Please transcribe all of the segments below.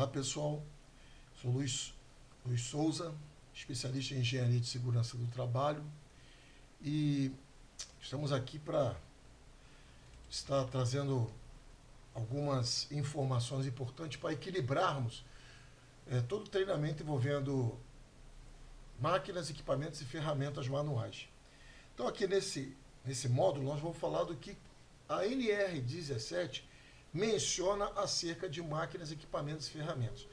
Olá pessoal, sou Luiz Souza, especialista em engenharia de segurança do trabalho e estamos aqui para estar trazendo algumas informações importantes para equilibrarmos todo o treinamento envolvendo máquinas, equipamentos e ferramentas manuais. Então aqui nesse módulo nós vamos falar do que a NR17 menciona acerca de máquinas, equipamentos e ferramentas.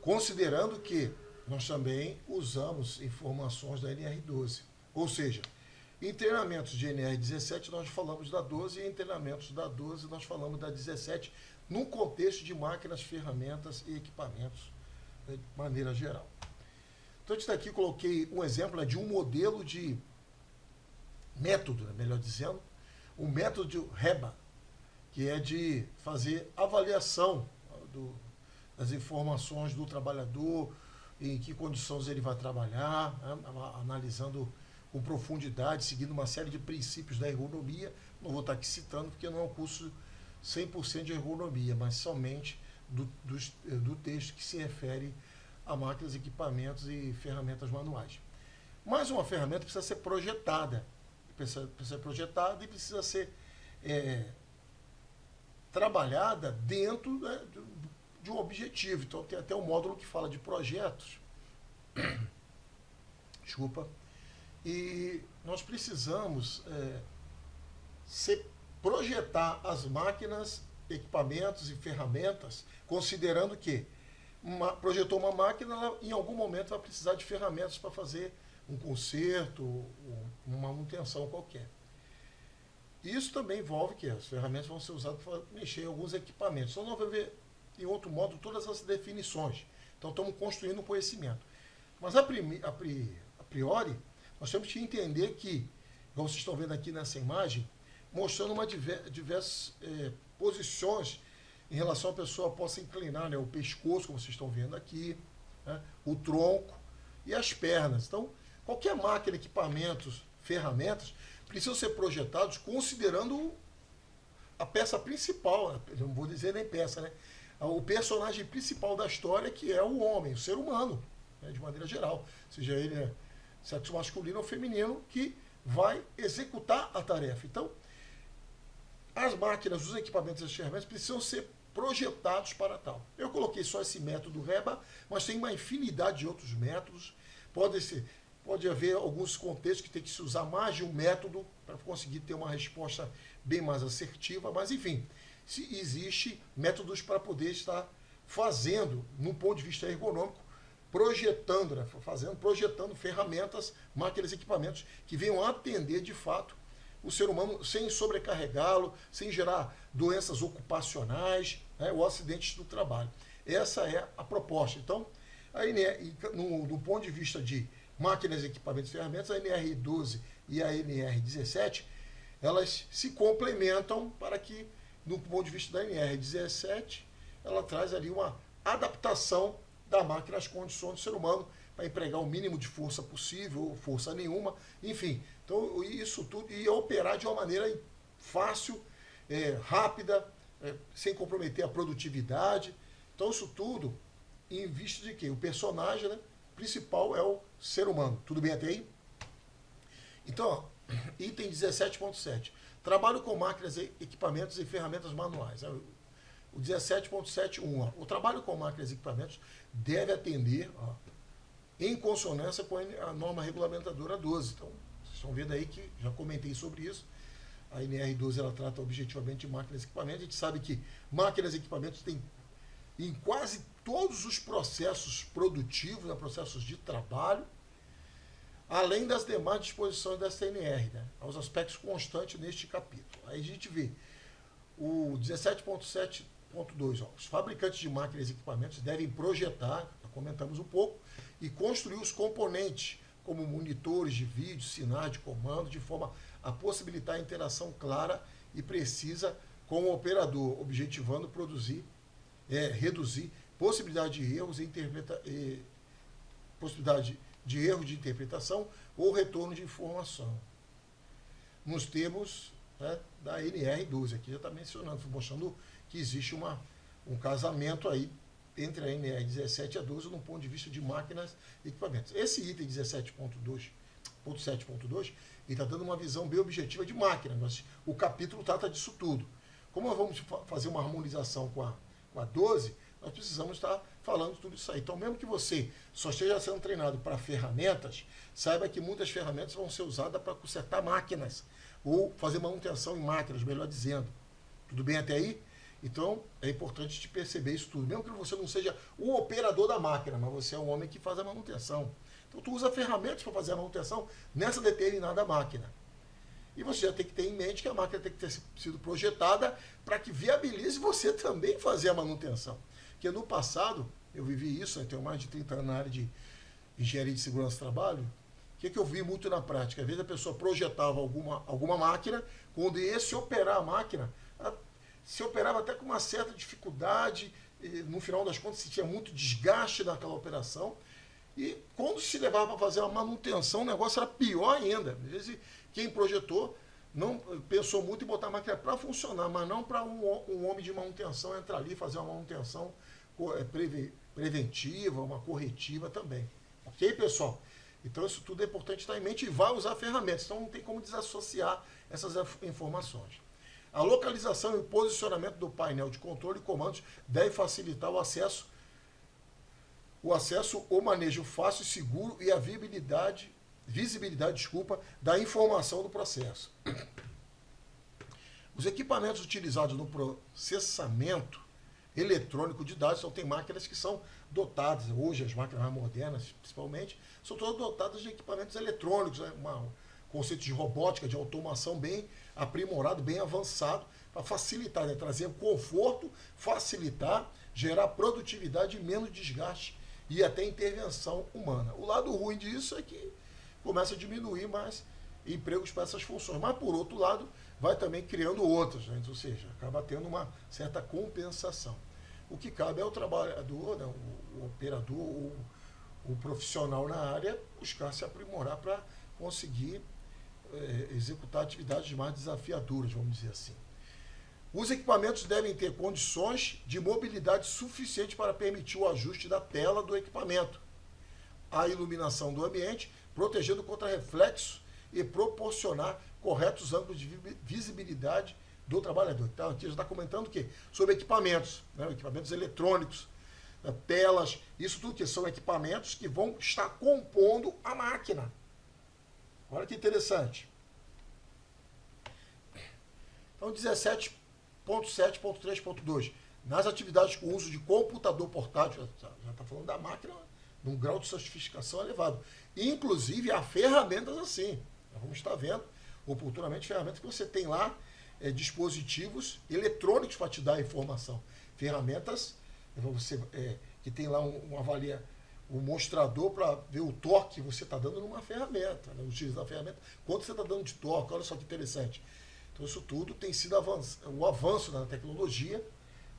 Considerando que nós também usamos informações da NR12. Ou seja, em treinamentos de NR17 nós falamos da 12 e em treinamentos da 12 nós falamos da 17 no contexto de máquinas, ferramentas e equipamentos de maneira geral. Então, antes daqui coloquei um exemplo de um modelo de método, melhor dizendo, um método de REBA, que é de fazer avaliação das informações do trabalhador, em que condições ele vai trabalhar, analisando com profundidade, seguindo uma série de princípios da ergonomia. Não vou estar aqui citando, porque não é um curso 100% de ergonomia, mas somente do texto que se refere a máquinas, equipamentos e ferramentas manuais. Mas uma ferramenta precisa ser projetada, e precisa ser trabalhada dentro de um objetivo. Então tem até um módulo que fala de projetos. Desculpa. E nós precisamos projetar as máquinas, equipamentos e ferramentas, considerando que projetou uma máquina, ela, em algum momento vai precisar de ferramentas para fazer um conserto, uma manutenção qualquer. Isso também envolve que as ferramentas vão ser usadas para mexer em alguns equipamentos. Então nós vamos ver em outro módulo todas as definições. Então estamos construindo um conhecimento. Mas a priori, nós temos que entender que, como vocês estão vendo aqui nessa imagem, mostrando diversas posições em relação à pessoa possa inclinar, o pescoço, como vocês estão vendo aqui, o tronco e as pernas. Então, qualquer máquina, equipamentos, ferramentas, precisam ser projetados considerando a peça principal, não vou dizer nem peça, né? O personagem principal da história, que é o homem, o ser humano, de maneira geral, seja ele sexo masculino ou feminino, que vai executar a tarefa. Então, as máquinas, os equipamentos e as ferramentas precisam ser projetados para tal. Eu coloquei só esse método REBA, mas tem uma infinidade de outros métodos. Pode haver alguns contextos que tem que se usar mais de um método para conseguir ter uma resposta bem mais assertiva, mas enfim, existe métodos para poder estar fazendo, num ponto de vista ergonômico, projetando ferramentas, máquinas e equipamentos que venham atender de fato o ser humano sem sobrecarregá-lo, sem gerar doenças ocupacionais, ou acidentes do trabalho. Essa é a proposta. Então, no ponto de vista de máquinas, equipamentos e ferramentas, a NR12 e a NR17, elas se complementam para que, no ponto de vista da NR17, ela traz ali uma adaptação da máquina às condições do ser humano, para empregar o mínimo de força possível, ou força nenhuma, enfim. Então, isso tudo, e operar de uma maneira fácil, rápida, sem comprometer a produtividade. Então, isso tudo em vista de que o personagem, principal é o ser humano. Tudo bem até aí? Então, item 17.7. Trabalho com máquinas, equipamentos e ferramentas manuais. O 17.7.1. O trabalho com máquinas e equipamentos deve atender em consonância com a norma regulamentadora 12. Então, vocês estão vendo aí que já comentei sobre isso. A NR12 ela trata objetivamente de máquinas e equipamentos. A gente sabe que máquinas e equipamentos têm em quase todos os processos produtivos, processos de trabalho, além das demais disposições da CNR, aos aspectos constantes neste capítulo. Aí a gente vê o 17.7.2, os fabricantes de máquinas e equipamentos devem projetar, já comentamos um pouco, e construir os componentes, como monitores de vídeo, sinais de comando, de forma a possibilitar a interação clara e precisa com o operador, objetivando reduzir possibilidade de erros possibilidade de erro de interpretação ou retorno de informação. Nos termos da NR12, aqui já está mencionando, mostrando que existe um casamento aí entre a NR 17 e a 12 no ponto de vista de máquinas e equipamentos. Esse item 17.7.2, ele está dando uma visão bem objetiva de máquina, mas o capítulo trata disso tudo. Como nós vamos fazer uma harmonização com a 12, nós precisamos estar falando tudo isso aí. Então, mesmo que você só esteja sendo treinado para ferramentas, saiba que muitas ferramentas vão ser usadas para consertar máquinas ou fazer manutenção em máquinas, melhor dizendo. Tudo bem até aí? Então, é importante te perceber isso tudo. Mesmo que você não seja o operador da máquina, mas você é um homem que faz a manutenção. Então, tu usa ferramentas para fazer a manutenção nessa determinada máquina. E você já tem que ter em mente que a máquina tem que ter sido projetada para que viabilize você também fazer a manutenção. Porque no passado, eu vivi isso, eu tenho mais de 30 anos na área de engenharia de segurança do trabalho. O que eu vi muito na prática? Às vezes a pessoa projetava alguma máquina, quando ia se operar a máquina, se operava até com uma certa dificuldade, no final das contas se tinha muito desgaste naquela operação, e quando se levava para fazer uma manutenção, o negócio era pior ainda. Às vezes quem projetou não pensou muito em botar a máquina para funcionar, mas não para um homem de manutenção entrar ali e fazer uma manutenção preventiva, uma corretiva também. Ok, pessoal? Então isso tudo é importante estar em mente e vai usar ferramentas. Então não tem como desassociar essas informações. A localização e o posicionamento do painel de controle e comandos deve facilitar o acesso, o manejo fácil e seguro e a visibilidade da informação do processo. Os equipamentos utilizados no processamento eletrônico de dados, então tem máquinas que são dotadas, hoje as máquinas mais modernas principalmente, são todas dotadas de equipamentos eletrônicos, né? Um conceito de robótica, de automação bem aprimorado, bem avançado, para facilitar, né? Trazer conforto, facilitar, gerar produtividade e menos desgaste e até intervenção humana. O lado ruim disso é que começa a diminuir mais empregos para essas funções, mas por outro lado vai também criando outras, né? Ou seja, acaba tendo uma certa compensação. O que cabe ao trabalhador, né? o operador, o profissional na área, buscar se aprimorar para conseguir executar atividades mais desafiadoras, vamos dizer assim. Os equipamentos devem ter condições de mobilidade suficiente para permitir o ajuste da tela do equipamento, a iluminação do ambiente, protegendo contra reflexos e proporcionar corretos ângulos de visibilidade do trabalhador. Então, aqui já está comentando o quê? Sobre equipamentos, né? Equipamentos eletrônicos, né? Telas, isso tudo que são equipamentos que vão estar compondo a máquina. Olha que interessante. Então, 17.7.3.2. Nas atividades com uso de computador portátil, já está falando da máquina num grau de sofisticação elevado. Inclusive, há ferramentas assim. Nós vamos estar vendo oportunamente ferramentas que você tem lá, dispositivos eletrônicos para te dar a informação. Ferramentas que tem lá um mostrador para ver o torque que você está dando numa ferramenta, né? Utilizar a ferramenta, quanto você está dando de torque, olha só que interessante. Então isso tudo tem sido o avanço da tecnologia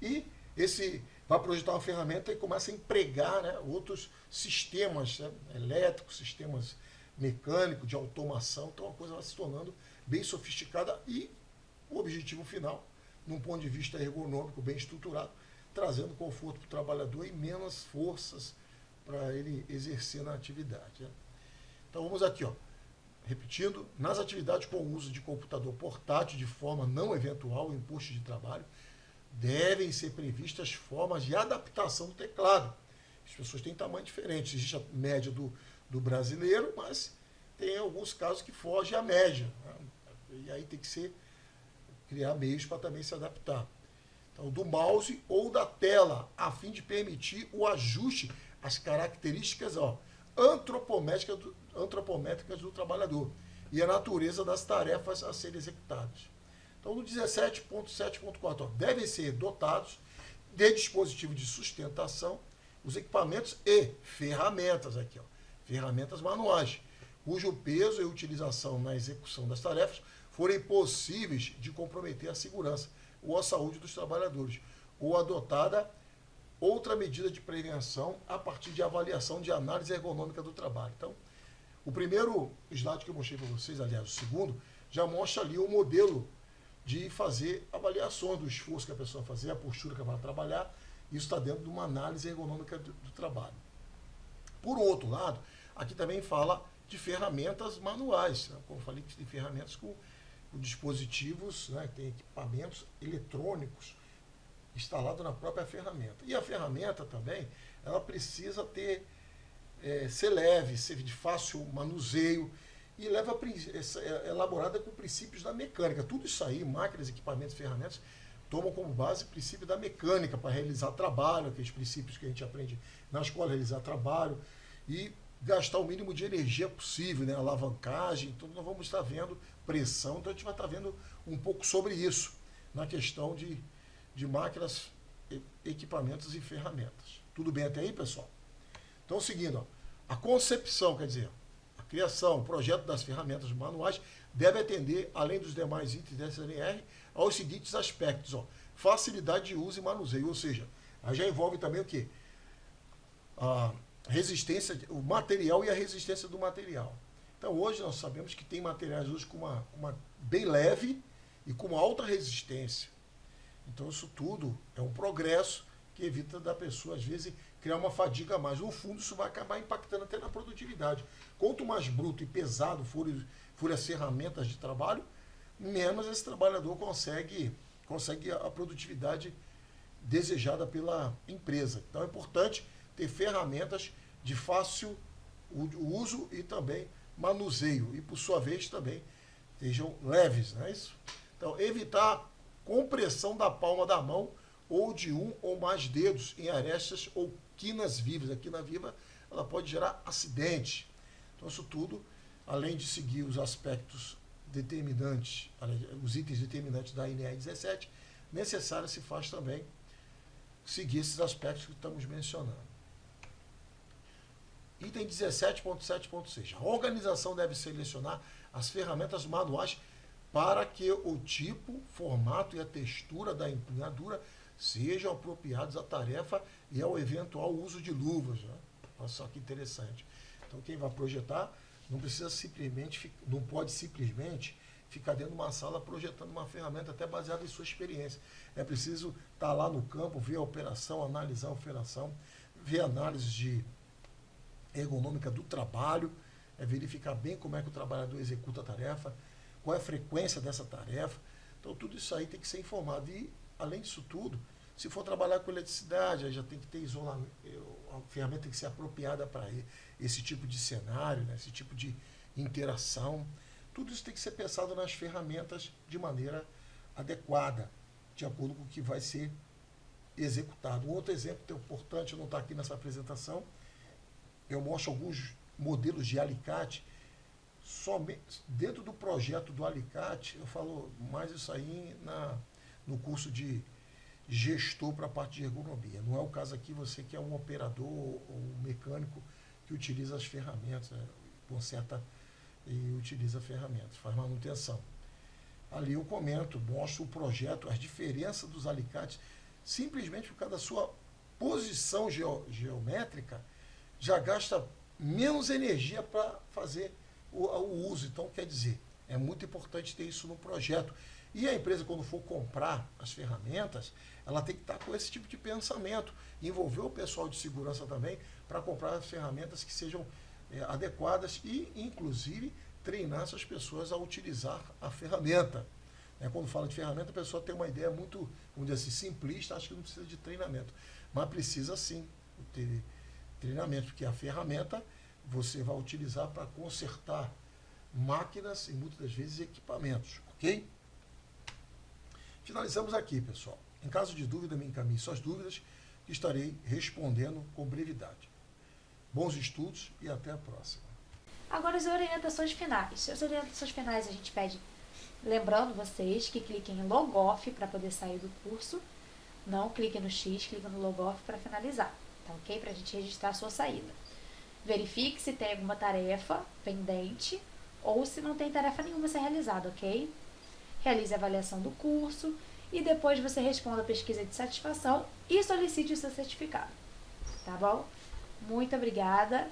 e esse vai projetar uma ferramenta e começa a empregar, né, outros sistemas, né, elétricos, sistemas mecânicos, de automação, então a coisa vai se tornando bem sofisticada e o objetivo final, num ponto de vista ergonômico, bem estruturado, trazendo conforto para o trabalhador e menos forças para ele exercer na atividade. Né? Então vamos aqui, ó, repetindo, nas atividades com o uso de computador portátil de forma não eventual em posto de trabalho, devem ser previstas formas de adaptação do teclado. As pessoas têm tamanho diferente, existe a média do brasileiro, mas tem alguns casos que fogem à média. Né? E aí tem que criar meios para também se adaptar. Então, do mouse ou da tela, a fim de permitir o ajuste às características antropométricas do trabalhador e a natureza das tarefas a serem executadas. Então, no 17.7.4, devem ser dotados de dispositivos de sustentação, os equipamentos e ferramentas, aqui, ó, ferramentas manuais, cujo peso e utilização na execução das tarefas forem possíveis de comprometer a segurança ou a saúde dos trabalhadores, ou adotada outra medida de prevenção a partir de avaliação de análise ergonômica do trabalho. Então, o primeiro slide que eu mostrei para vocês, aliás, o segundo, já mostra ali o modelo de fazer avaliações do esforço que a pessoa vai fazer, a postura que ela vai trabalhar, Isso está dentro de uma análise ergonômica do trabalho. Por outro lado, aqui também fala de ferramentas manuais, né? Como eu falei, de ferramentas com dispositivos, né? Tem equipamentos eletrônicos instalados na própria ferramenta. E a ferramenta também, ela precisa ser leve, ser de fácil manuseio, e é elaborada com princípios da mecânica. Tudo isso aí, máquinas, equipamentos, ferramentas, tomam como base o princípio da mecânica para realizar trabalho, aqueles princípios que a gente aprende na escola, realizar trabalho, e gastar o mínimo de energia possível, né? Alavancagem. Então nós vamos estar vendo pressão, então a gente vai estar vendo um pouco sobre isso, na questão de máquinas, equipamentos e ferramentas. Tudo bem até aí, pessoal? Então, seguindo, a concepção, quer dizer, a criação, o projeto das ferramentas manuais deve atender, além dos demais itens da SNR, aos seguintes aspectos. Facilidade de uso e manuseio, ou seja, aí já envolve também o quê? A resistência, o material e a resistência do material. Então, hoje nós sabemos que tem materiais hoje com uma bem leve e com alta resistência. Então, isso tudo é um progresso que evita da pessoa, às vezes, criar uma fadiga a mais. No fundo, isso vai acabar impactando até na produtividade. Quanto mais bruto e pesado forem as ferramentas de trabalho, menos esse trabalhador consegue a produtividade desejada pela empresa. Então, é importante ter ferramentas de fácil uso e também manuseio. E, por sua vez, também sejam leves, não é isso? Então, evitar compressão da palma da mão ou de um ou mais dedos em arestas ou quinas vivas. A quina viva, ela pode gerar acidente. Então, isso tudo, além de seguir os aspectos determinantes, os itens determinantes da NR 17, necessário se faz também seguir esses aspectos que estamos mencionando. Item 17.7.6. A organização deve selecionar as ferramentas manuais para que o tipo, formato e a textura da empunhadura sejam apropriados à tarefa e ao eventual uso de luvas. Né? Olha só que interessante. Então, quem vai projetar não pode simplesmente ficar dentro de uma sala projetando uma ferramenta até baseada em sua experiência. É preciso estar lá no campo, ver a operação, analisar a operação, ver análise de ergonômica do trabalho, verificar bem como é que o trabalhador executa a tarefa, qual é a frequência dessa tarefa. Então, tudo isso aí tem que ser informado. E, além disso tudo, se for trabalhar com eletricidade, aí já tem que ter isolamento, a ferramenta tem que ser apropriada para esse tipo de cenário, né, esse tipo de interação. Tudo isso tem que ser pensado nas ferramentas de maneira adequada, de acordo com o que vai ser executado. Um outro exemplo importante, não está aqui nessa apresentação, eu mostro alguns modelos de alicate. Somente dentro do projeto do alicate, eu falo mais isso aí no curso de gestor para a parte de ergonomia. Não é o caso aqui, você que é um operador ou um mecânico que utiliza as ferramentas, né, conserta e utiliza ferramentas, faz manutenção. Ali eu mostro o projeto, as diferenças dos alicates, simplesmente por causa da sua posição geométrica, já gasta menos energia para fazer o uso. Então, quer dizer, é muito importante ter isso no projeto. E a empresa, quando for comprar as ferramentas, ela tem que estar com esse tipo de pensamento, envolver o pessoal de segurança também para comprar as ferramentas que sejam adequadas e, inclusive, treinar essas pessoas a utilizar a ferramenta. Quando fala de ferramenta, a pessoa tem uma ideia muito, vamos dizer assim, simplista, acha que não precisa de treinamento. Mas precisa sim ter treinamento, porque a ferramenta você vai utilizar para consertar máquinas e muitas das vezes equipamentos, ok? Finalizamos aqui, pessoal. Em caso de dúvida, me encaminhe suas dúvidas, que estarei respondendo com brevidade. Bons estudos e até a próxima. Agora as orientações finais. As orientações finais a gente pede, lembrando vocês que cliquem em Logoff para poder sair do curso. Não clique no X, clique no Logoff para finalizar, tá ok? Para a gente registrar a sua saída. Verifique se tem alguma tarefa pendente ou se não tem tarefa nenhuma a ser realizada, ok? Realize a avaliação do curso e depois você responda a pesquisa de satisfação e solicite o seu certificado, tá bom? Muito obrigada.